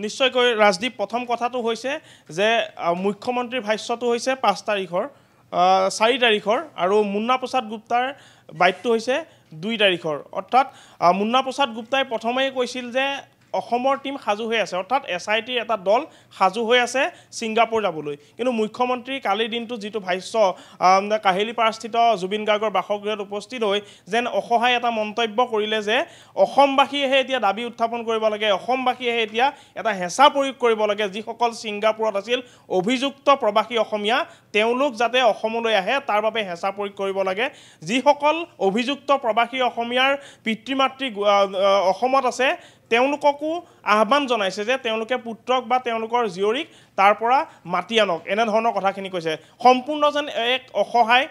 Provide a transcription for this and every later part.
নিশ্চয়কৈ ৰাজদীপ প্ৰথম কথাটো হৈছে যে মুখ্যমন্ত্ৰীৰ ভাষ্যটো হৈছে 5 তাৰিখৰ 4 তাৰিখৰ আৰু মুন্না প্ৰসাদ গুপ্তাৰ বাইটটো হৈছে 2 তাৰিখৰ অৰ্থাৎ মুন্না প্ৰসাদ গুপ্তাই প্ৰথমেই কৈছিল যে অসমৰ টিম সাজু হৈ আছে অৰ্থাৎ এছআইটিৰ এটা দল সাজু হৈ আছে ছিংগাপুৰ যাবলৈ কিন্তু মুখ্যমন্ত্ৰী কালিৰ দিনটো যিটো ভাষ্য কাহিলীপাৰাস্থিত জুবিন গাৰ্গৰ বাসগৃহত উপস্থিত হৈ যেন অসহায় এটা মন্তব্য কৰিলে যে অসমবাসীয়েহে এতিয়া দাবী উত্থাপন কৰিব লাগে অসমবাসীয়েহে এতিয়া এটা হেঁচা প্ৰয়োগ কৰিব লাগে যিসকল ছিংগাপুৰত আছিল অভিযুক্ত প্ৰবাসী অসমীয়া তেওঁলোক যাতে অসমলৈ আহে তাৰ বাবে হেঁচা প্ৰয়োগ কৰিব লাগে যিসকল অভিযুক্ত প্ৰবাসী অসমীয়াৰ পিতৃ মাতৃ অসমত আছে তেওঁলোককো আহ্বান জনাইছে যে তেওঁলোকে পুত্ৰক বা তেওঁলোকৰ জীয়ৰীক তাৰ পৰা মাতি আনক এনেধৰণৰ কথাখিনি কৈছে সম্পূৰ্ণ যেন এক অসহায়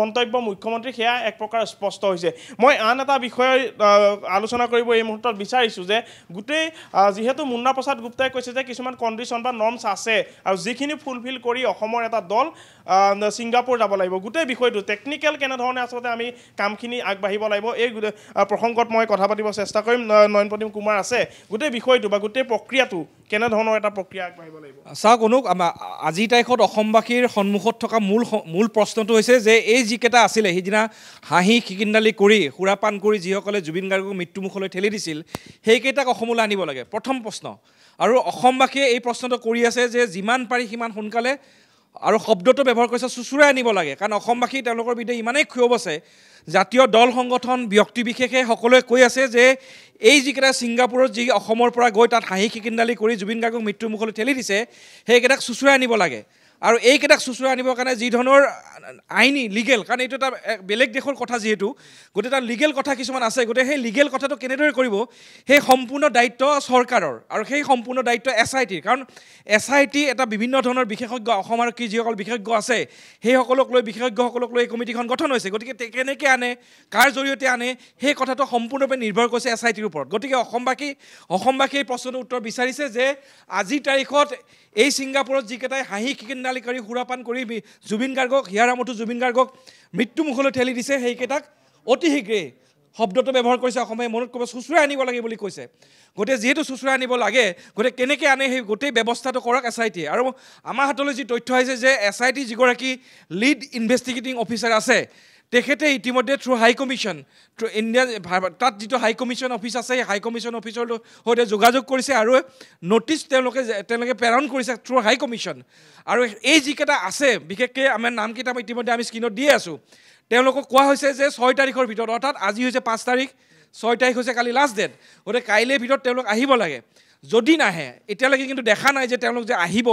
মন্তব্য মুখ্যমন্ত্ৰী সেয়া এক প্ৰকাৰ স্পষ্ট হৈছে মই আন এটা বিষয় আলোচনা কৰিব এই মুহূৰ্তত বিচাৰিছোঁ যে গোটেই যিহেতু মুন্না প্ৰসাদ গুপ্তাই কৈছে যে কিছুমান কণ্ডিশ্যন বা নৰ্মছ আছে আৰু যিখিনি ফুলফিল কৰি অসমৰ এটা দল ছিংগাপুৰ যাব লাগিব গোটেই বিষয়টো টেকনিকেল কেনেধৰণে আচলতে আমি কামখিনি আগবাঢ়িব লাগিব এই প্ৰসংগত মই কথা পাতিব চেষ্টা কৰিম নয়নপ্ৰতীম কুমাৰ আছে গোটেই বিষয়টো বা গোটেই প্ৰক্ৰিয়াটো কেনেধৰণৰ এটা প্ৰক্ৰিয়া আগবাঢ়িব লাগিব চাওক অনুক আজিৰ তাৰিখত অসমবাসীৰ সন্মুখত থকা মূল প্ৰশ্নটো হৈছে যে এই যিকেইটা আছিলে সেইদিনা হাঁহি খিকিন্দালি কৰি সুৰাপান কৰি যিসকলে জুবিন গাৰ্গক মৃত্যুমুখলৈ ঠেলি দিছিল সেইকেইটাক অসমলৈ আনিব লাগে প্ৰথম প্ৰশ্ন আৰু অসমবাসীয়ে এই প্ৰশ্নটো কৰি আছে যে যিমান পাৰি সিমান সোনকালে আৰু শব্দটো ব্যৱহাৰ কৰিছে চুচুৰাই আনিব লাগে কাৰণ অসমবাসী তেওঁলোকৰ বিৰুদ্ধে ইমানেই ক্ষোভ আছে জাতীয় দল সংগঠন ব্যক্তি বিশেষে সকলোৱে কৈ আছে যে এই যিকেইটা ছিংগাপুৰত যি অসমৰ পৰা গৈ তাত হাঁহি খিকিন্দালি কৰি জুবিন গাৰ্গক মৃত্যুমুখলৈ ঠেলি দিছে সেইকেইটাক চুচুৰাই আনিব লাগে আৰু এইকেইটাক চুচুৰাই আনিবৰ কাৰণে যি ধৰণৰ আইনী লিগেল কাৰণ এইটো এটা বেলেগ দেশৰ কথা যিহেতু গোটেই এটা লিগেল কথা কিছুমান আছে গোটেই সেই লিগেল কথাটো কেনেদৰে কৰিব সেই সম্পূৰ্ণ দায়িত্ব চৰকাৰৰ আৰু সেই সম্পূৰ্ণ দায়িত্ব এছআইটিৰ কাৰণ এছআইটি এটা বিভিন্ন ধৰণৰ বিশেষজ্ঞ অসম আৰক্ষী যিসকল বিশেষজ্ঞ আছে সেইসকলক লৈ বিশেষজ্ঞসকলক লৈ এই কমিটিখন গঠন হৈছে গতিকে কেনেকৈ আনে কাৰ জৰিয়তে আনে সেই কথাটো সম্পূৰ্ণৰূপে নিৰ্ভৰ কৰিছে এছআইটিৰ ওপৰত গতিকে অসমবাসী এই প্ৰশ্নটোৰ উত্তৰ বিচাৰিছে যে আজিৰ তাৰিখত এই ছিংগাপুৰত যিকেইটাই হাঁহি খিকিন্দালি কৰি সুৰাপান কৰি জুবিন গাৰ্গক হিয়াৰামঠু জুবিন গাৰ্গক মৃত্যুমুখলৈ ঠেলি দিছে সেইকেইটাক অতি শীঘ্ৰেই শব্দটো ব্যৱহাৰ কৰিছে অসমে মনত কৰিব চুচুৰাই আনিব লাগে বুলি কৈছে গতিকে যিহেতু চুচুৰাই আনিব লাগে গতিকে কেনেকৈ আনে সেই গোটেই ব্যৱস্থাটো কৰক এছআইটিয়ে আৰু আমাৰ হাতলৈ যি তথ্য আহিছে যে এছআইটি যিগৰাকী লিড ইনভেষ্টিগেটিং অফিচাৰ আছে তেখেতে ইতিমধ্যে থ্ৰু হাই কমিশ্যন ইণ্ডিয়ান তাত যিটো হাই কমিশ্যন অফিচ আছে সেই হাই কমিশ্যন অফিচৰ সৈতে যোগাযোগ কৰিছে আৰু নটিচ তেওঁলোকে প্ৰেৰণ কৰিছে থ্ৰু হাই কমিশ্যন আৰু এই যিকেইটা আছে বিশেষকৈ আমাৰ নামকেইটা ইতিমধ্যে আমি স্ক্ৰীণত দিয়ে আছোঁ তেওঁলোকক কোৱা হৈছে যে 6 তাৰিখৰ ভিতৰত অৰ্থাৎ আজি হৈছে 5 তাৰিখ 6 তাৰিখ হৈছে কালি লাষ্ট ডেট গতিকে কাইলৈৰ ভিতৰত তেওঁলোক আহিব লাগে যদি নাহে এতিয়ালৈকে কিন্তু দেখা নাই যে তেওঁলোক যে আহিব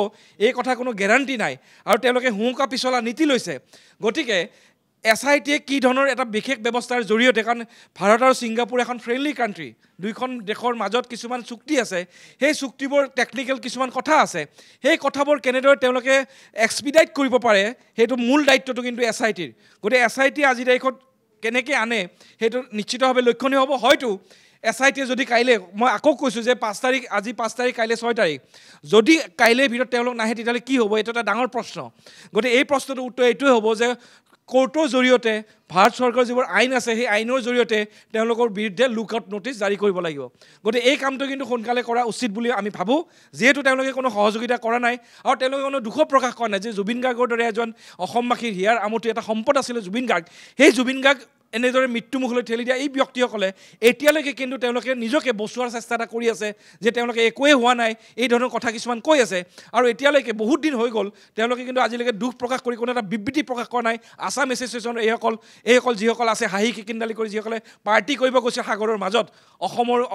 এই কথা কোনো গেৰাণ্টি নাই আৰু তেওঁলোকে হুঁকা পিছলা নীতি লৈছে গতিকে এছআইটিয়ে কি ধৰণৰ এটা বিশেষ ব্যৱস্থাৰ জৰিয়তে কাৰণ ভাৰত আৰু ছিংগাপুৰ এখন ফ্ৰেণ্ডলি কাণ্ট্ৰি দুইখন দেশৰ মাজত কিছুমান চুক্তি আছে সেই চুক্তিবোৰ টেকনিকেল কিছুমান কথা আছে সেই কথাবোৰ কেনেদৰে তেওঁলোকে এক্সপিডাইট কৰিব পাৰে সেইটো মূল দায়িত্বটো কিন্তু এছআইটিৰ গতিকে এছআইটিয়ে আজিৰ তাৰিখত কেনেকৈ আনে সেইটো নিশ্চিতভাৱে লক্ষণীয় হ'ব হয়তো এছআইটিয়ে যদি কাইলৈ মই আকৌ কৈছোঁ যে 5 তাৰিখ আজি 5 তাৰিখ কাইলৈ 6 তাৰিখ যদি কাইলৈৰ ভিতৰত তেওঁলোক নাহে তেতিয়াহ'লে কি হ'ব এইটো এটা ডাঙৰ প্ৰশ্ন গতিকে এই প্ৰশ্নটোৰ উত্তৰ এইটোৱে হ'ব যে কোৰ্টৰ জৰিয়তে ভাৰত চৰকাৰৰ যিবোৰ আইন আছে সেই আইনৰ জৰিয়তে তেওঁলোকৰ বিৰুদ্ধে লুকআউট নটিচ জাৰি কৰিব লাগিব গতিকে এই কামটো কিন্তু সোনকালে কৰা উচিত বুলি আমি ভাবোঁ যিহেতু তেওঁলোকে কোনো সহযোগিতা কৰা নাই আৰু তেওঁলোকে কোনো দুখ প্ৰকাশ কৰা নাই যে জুবিন গাৰ্গৰ দৰে এজন অসমবাসীৰ হিয়াৰ আমঠু এটা সম্পদ আছিলে জুবিন গাৰ্গ সেই জুবিন গাৰ্গ এনেদৰে মৃত্যুমুখলৈ ঠেলি দিয়া এই ব্যক্তিসকলে এতিয়ালৈকে কিন্তু তেওঁলোকে নিজকে বচোৱাৰ চেষ্টা এটা কৰি আছে যে তেওঁলোকে একোৱেই হোৱা নাই এই ধৰণৰ কথা কিছুমান কৈ আছে আৰু এতিয়ালৈকে বহুত দিন হৈ গ'ল তেওঁলোকে কিন্তু আজিলৈকে দুখ প্ৰকাশ কৰি কোনো এটা বিবৃতি প্ৰকাশ কৰা নাই আছাম এছ'চিয়েশ্যনৰ এইসকল যিসকল আছে হাঁহি খিকিন্দালি কৰি যিসকলে পাৰ্টি কৰিব গৈছে সাগৰৰ মাজত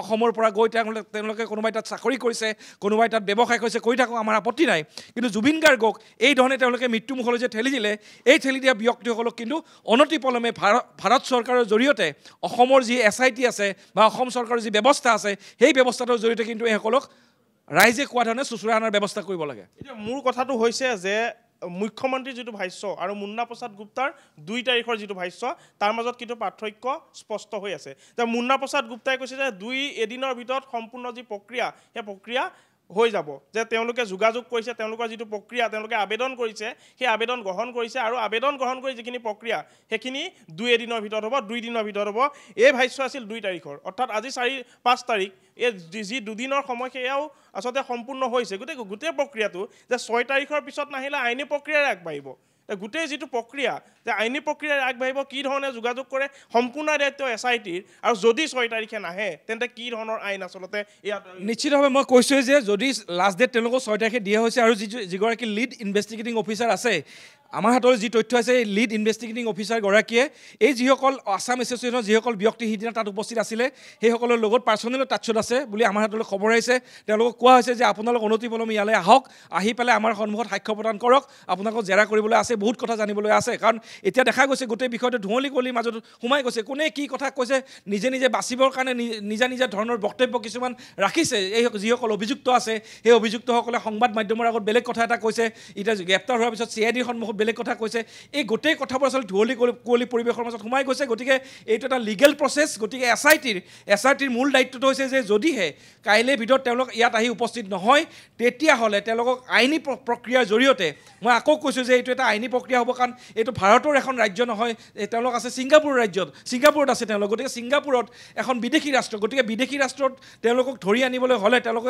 অসমৰ পৰা গৈ তেওঁলোকে কোনোবাই তাত চাকৰি কৰিছে কোনোবাই তাত ব্যৱসায় কৰিছে কৰি থাকক আমাৰ আপত্তি নাই কিন্তু জুবিন গাৰ্গক এই ধৰণে তেওঁলোকে মৃত্যুমুখলৈ যে ঠেলি দিলে এই ঠেলি দিয়া ব্যক্তিসকলক কিন্তু অনতিপলমে ভাৰত চৰকাৰৰ জৰিয়তে অসমৰ যি এছআইটি আছে বা অসম চৰকাৰৰ যি ব্যৱস্থা আছে সেই ব্যৱস্থাটোৰ জৰিয়তে কিন্তু এইসকলক ৰাইজে কোৱা ধৰণে চুচুৰাই অনাৰ ব্যৱস্থা কৰিব লাগে এতিয়া মূল কথাটো হৈছে যে মুখ্যমন্ত্ৰীৰ যিটো ভাষ্য আৰু মুন্না প্ৰসাদ গুপ্তাৰ 2 তাৰিখৰ যিটো ভাষ্য তাৰ মাজত কিন্তু পাৰ্থক্য স্পষ্ট হৈ আছে যে মুন্না প্ৰসাদ গুপ্তাই কৈছে যে 2 এদিনৰ ভিতৰত সম্পূৰ্ণ যি প্ৰক্ৰিয়া সেই প্ৰক্ৰিয়া হৈ যাব যে তেওঁলোকে যোগাযোগ কৰিছে তেওঁলোকৰ যিটো প্ৰক্ৰিয়া তেওঁলোকে আবেদন কৰিছে সেই আবেদন গ্ৰহণ কৰিছে আৰু আবেদন গ্ৰহণ কৰি যিখিনি প্ৰক্ৰিয়া সেইখিনি 2 এদিনৰ ভিতৰত হ'ব 2 দিনৰ ভিতৰত হ'ব এই ভাষ্য আছিল 2 তাৰিখৰ অৰ্থাৎ আজি 5 তাৰিখ এই যি দুদিনৰ সময় সেয়াও আচলতে সম্পূৰ্ণ হৈছে গোটেই প্ৰক্ৰিয়াটো যে 6 তাৰিখৰ পিছত নাহিলে আইনী প্ৰক্ৰিয়াৰে আগবাঢ়িব গোটেই যিটো প্ৰক্ৰিয়া যে আইনী প্ৰক্ৰিয়াৰে আগবাঢ়িব কি ধৰণে যোগাযোগ কৰে সম্পূৰ্ণ দায়িত্ব SITৰ আৰু যদি 6 তাৰিখে নাহে তেন্তে কি ধৰণৰ আইন আচলতে ইয়াত নিশ্চিতভাৱে মই কৈছোঁ যে যদি লাষ্ট ডেট তেওঁলোকক 6 তাৰিখে দিয়া হৈছে আৰু যিগৰাকী লিড ইনভেষ্টিগেটিং অফিচাৰ আছে আমাৰ হাতত যি তথ্য আছে এই লিড ইনভেষ্টিগেটিং অফিচাৰ গৰাকীয়ে এই যিসকল আসাম এছ'চিয়েশ্যনৰ যিসকল ব্যক্তি সিদিনা তাত উপস্থিত আছিলে সেইসকলৰ লগত পাৰ্চনেল টাচত আছে বুলি আমাৰ হাতলৈ খবৰ আহিছে তেওঁলোকক কোৱা হৈছে যে আপোনালোক অনতিপলমে ইয়ালৈ আহক আহি পেলাই আমাৰ সন্মুখত সাক্ষ্য প্ৰদান কৰক আপোনালোকক জেৰা কৰিবলৈ আছে বহুত কথা জানিবলৈ আছে কাৰণ এতিয়া দেখা গৈছে গোটেই বিষয়টো ধুঁৱলি কলিৰ মাজত সোমাই গৈছে কোনে কি কথা কৈছে নিজে বাচিবৰ কাৰণে নিজা ধৰণৰ বক্তব্য কিছুমান ৰাখিছে এই যিসকল অভিযুক্ত আছে সেই অভিযুক্তসকলে সংবাদ মাধ্যমৰ আগত বেলেগ কথা এটা কৈছে এতিয়া গ্ৰেপ্তাৰ হোৱাৰ পিছত CIDৰ সন্মুখত বেলেগ কথা কৈছে এই গোটেই কথাবোৰ আচলতে ধুঁৱলি কলি পৰিৱেশৰ মাজত সোমাই গৈছে গতিকে এইটো এটা লিগেল প্ৰচেছ গতিকে SITৰ মূল দায়িত্বটো হৈছে যে যদিহে কাইলৈ ভিতৰত তেওঁলোক ইয়াত আহি উপস্থিত নহয় তেতিয়াহ'লে তেওঁলোকক আইনী প্ৰক্ৰিয়াৰ জৰিয়তে মই আকৌ কৈছোঁ যে এইটো এটা আইনী প্ৰক্ৰিয়া হ'ব কাৰণ এইটো ভাৰতৰ এখন ৰাজ্য নহয় তেওঁলোক আছে ছিংগাপুৰত আছে তেওঁলোক গতিকে ছিংগাপুৰত এখন বিদেশী ৰাষ্ট্ৰ গতিকে বিদেশী ৰাষ্ট্ৰত তেওঁলোকক ধৰি আনিবলৈ হ'লে তেওঁলোকক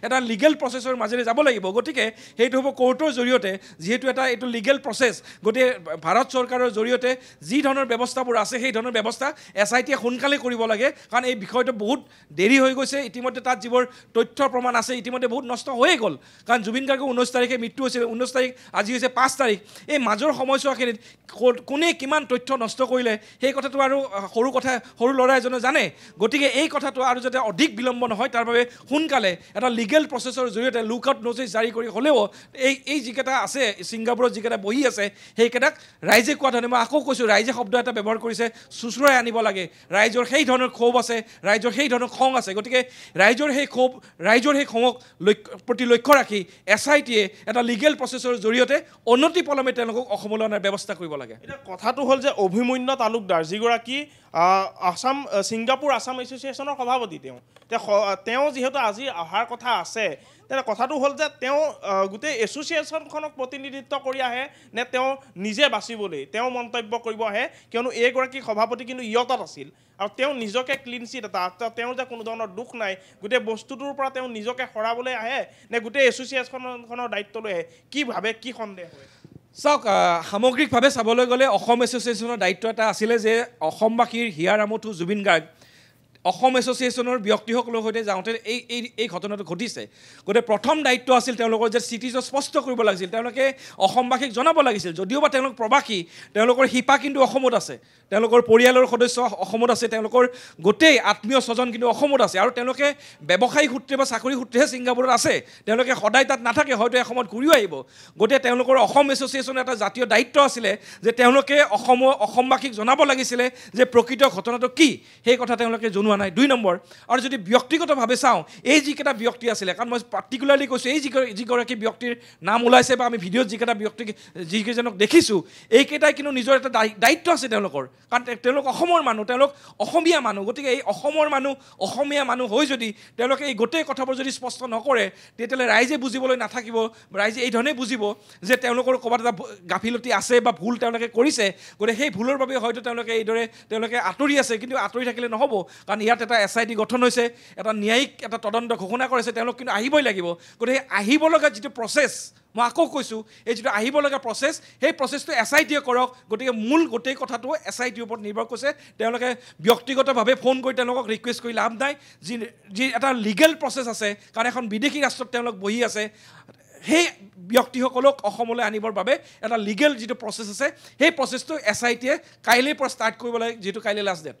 এটা লিগেল প্ৰচেছৰ মাজেৰে যাব লাগিব গতিকে সেইটো হ'ব কোৰ্টৰ জৰিয়তে যিহেতু এইটো লিগেল প্ৰচেছ গতিকে ভাৰত চৰকাৰৰ জৰিয়তে যি ধৰণৰ ব্যৱস্থাবোৰ আছে সেই ধৰণৰ ব্যৱস্থা SITয়ে সোনকালে কৰিব লাগে কাৰণ এই বিষয়টো বহুত দেৰি হৈ গৈছে ইতিমধ্যে তাত যিবোৰ তথ্য প্ৰমাণ আছে ইতিমধ্যে বহুত নষ্ট হৈয়ে গ'ল কাৰণ জুবিন গাৰ্গৰ 19 তাৰিখে মৃত্যু হৈছিল 19 তাৰিখ আজি হৈছে 5 তাৰিখ এই মাজৰ সময়ছোৱাখিনিত কোনে কিমান তথ্য নষ্ট কৰিলে সেই কথাটো আৰু সৰু ল'ৰা এজনে জানে গতিকে এই কথাটো আৰু যাতে অধিক বিলম্ব নহয় তাৰ বাবে সোনকালে এটা লিগেল প্ৰচেছৰ জৰিয়তে লুক আউট ন'টিছ জাৰি কৰি হ'লেও এই যিকেইটা আছে ছিংগাপুৰত যিকেইটা বহি আছে সেইকেইটাক ৰাইজে কোৱা ধৰণে মই আকৌ কৈছোঁ ৰাইজে শব্দ এটা ব্যৱহাৰ কৰিছে চুচুৰাই আনিব লাগে ৰাইজৰ সেই ধৰণৰ ক্ষোভ আছে ৰাইজৰ সেই ধৰণৰ খং আছে গতিকে ৰাইজৰ সেই খঙক প্ৰতি লক্ষ্য ৰাখি SITয়ে এটা লিগেল প্ৰচেছৰ জৰিয়তে অনতিপলমে তেওঁলোকক অসমলৈ অনাৰ ব্যৱস্থা কৰিব লাগে এতিয়া কথাটো হ'ল যে অভিমন্যু তালুকদাৰ যিগৰাকী ছিংগাপুৰ আসাম এছ'চিয়েশ্যনৰ সভাপতি তেওঁ যিহেতু আজি অহাৰ কথা আছে তেনে কথাটো হ'ল যে তেওঁ গোটেই এছ'চিয়েশ্যনখনক প্ৰতিনিধিত্ব কৰি আহে নে তেওঁ নিজে বাচিবলৈ তেওঁ মন্তব্য কৰিব আহে কিয়নো এইগৰাকী সভাপতি কিন্তু ইয়তত আছিল আৰু তেওঁ নিজকে ক্লিন চিট তেওঁৰ যে কোনো ধৰণৰ দুখ নাই গোটেই বস্তুটোৰ পৰা তেওঁ নিজকে সৰাবলৈ আহে নে গোটেই এছ'চিয়েশ্যনখনৰ দায়িত্ব লৈ আহে কি ভাবে কি সন্দেহ হয় চাওক সামগ্ৰিকভাৱে চাবলৈ গ'লে অসম এছ'চিয়েশ্যনৰ দায়িত্ব এটা আছিলে যে অসমবাসীৰ হিয়াৰ আমঠু জুবিন গাৰ্গ অসম এছ'চিয়েশ্যনৰ ব্যক্তিসকলৰ সৈতে যাওঁতে এই ঘটনাটো ঘটিছে গতিকে প্ৰথম দায়িত্ব আছিল তেওঁলোকৰ যে স্থিতিটো স্পষ্ট কৰিব লাগিছিল তেওঁলোকে অসমবাসীক জনাব লাগিছিল যদিওবা তেওঁলোক প্ৰবাসী তেওঁলোকৰ শিপা কিন্তু অসমত আছে তেওঁলোকৰ পৰিয়ালৰ সদস্য অসমত আছে তেওঁলোকৰ গোটেই আত্মীয় স্বজন কিন্তু অসমত আছে আৰু তেওঁলোকে ব্যৱসায়িক সূত্ৰে বা চাকৰি সূত্ৰেহে ছিংগাপুৰত আছে তেওঁলোকে সদায় তাত নাথাকে হয়তো এসময়ত ঘূৰিও আহিব গতিকে তেওঁলোকৰ অসম এছ'চিয়েশ্যনৰ এটা জাতীয় দায়িত্ব আছিলে যে তেওঁলোকে অসমবাসীক জনাব লাগিছিলে যে প্ৰকৃত ঘটনাটো কি সেই কথা তেওঁলোকে জনোৱা নাই 2 নম্বৰ আৰু যদি ব্যক্তিগতভাৱে চাওঁ এই যিকেইটা ব্যক্তি আছিলে কাৰণ মই পাৰ্টিকুলাৰলি কৈছোঁ এই যিগৰাকী ব্যক্তিৰ নাম ওলাইছে বা আমি ভিডিঅ'ত যিকেইটা ব্যক্তিক যিকেইজনক দেখিছোঁ এইকেইটাই কিন্তু নিজৰ এটা দায়িত্ব আছে তেওঁলোকৰ কাৰণ তেওঁলোক অসমৰ মানুহ তেওঁলোক অসমীয়া মানুহ গতিকে এই অসমৰ মানুহ অসমীয়া মানুহ হৈ যদি তেওঁলোকে এই গোটেই কথাবোৰ যদি স্পষ্ট নকৰে তেতিয়াহ'লে ৰাইজে বুজিবলৈ নাথাকিব ৰাইজে এই ধৰণে বুজিব যে তেওঁলোকৰ ক'ৰবাত এটা গাফিলতি আছে বা ভুল তেওঁলোকে কৰিছে গতিকে সেই ভুলৰ বাবে হয়তো তেওঁলোকে আঁতৰি আছে কিন্তু আঁতৰি থাকিলে নহ'ব কাৰণ ইয়াত এটা SIT গঠন হৈছে এটা ন্যায়িক এটা তদন্ত ঘোষণা কৰিছে তেওঁলোক কিন্তু আহিবই লাগিব গতিকে আহিব লগা যিটো প্ৰচেছ মই আকৌ কৈছোঁ এই যিটো আহিব লগা প্ৰচেছ সেই প্ৰচেছটো SITয়ে কৰক গতিকে মূল গোটেই কথাটো SITৰ ওপৰত নিৰ্ভৰ কৰিছে তেওঁলোকে ব্যক্তিগতভাৱে ফোন কৰি তেওঁলোকক ৰিকুৱেষ্ট কৰি লাভ নাই যি এটা লিগেল প্ৰচেছ আছে কাৰণ এখন বিদেশী ৰাষ্ট্ৰত তেওঁলোক বহি আছে সেই ব্যক্তিসকলক অসমলৈ আনিবৰ বাবে এটা লিগেল যিটো প্ৰচেছ আছে সেই প্ৰচেছটো SITয়ে কাইলৈৰ পৰা ষ্টাৰ্ট কৰিব লাগে যিহেতু কাইলৈ লাষ্ট ডেট